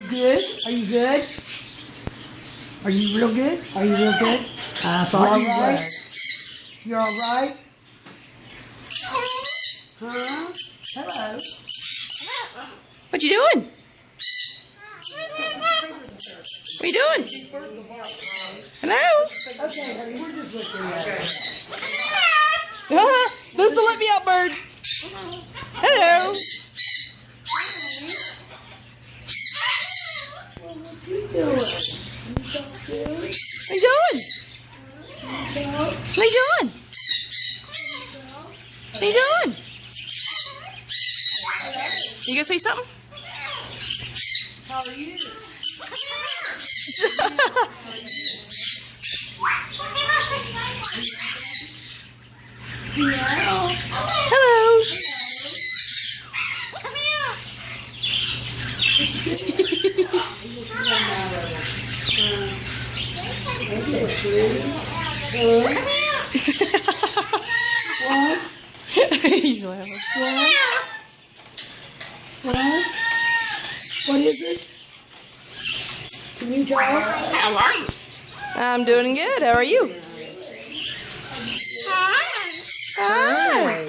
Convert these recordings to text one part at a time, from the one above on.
Good? Are you good? Are you real good? Are you real good? All right. You're all right? Huh? Hello. What you doing? What you doing? Hello? Okay, honey, we're just looking at it. There's the let me out bird. Hello. What you doing? What you doing? What you doing? What you doing? You gonna say something? How are you? Hello. What? He's laughing. What? What is it? Can you talk? How are you? I'm doing good. How are you? Hi.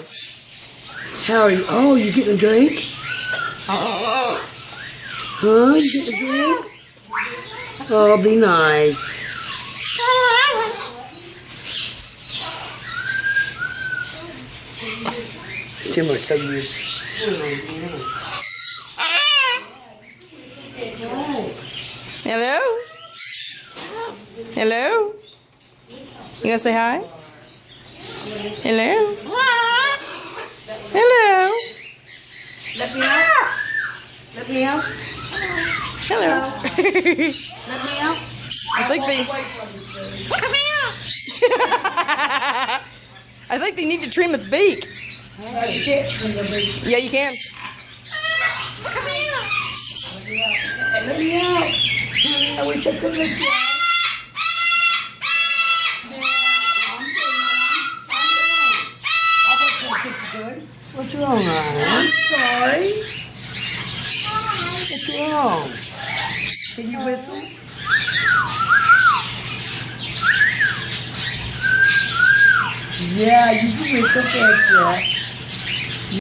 How are you? Oh, you getting a drink? Huh? You getting a drink? Oh, be nice. Too much of you. Hello? Hello? You gonna say hi? Hello? Hello? Let me out. Let me out. Hello? Let me out. I think they... I think they need to trim its beak. You can't trim the beak. Yeah, you can. Let me out. I wish I could let you out. What's wrong, Ryan? I'm sorry. What's wrong? Can you whistle? Yeah, you can whistle, can't you?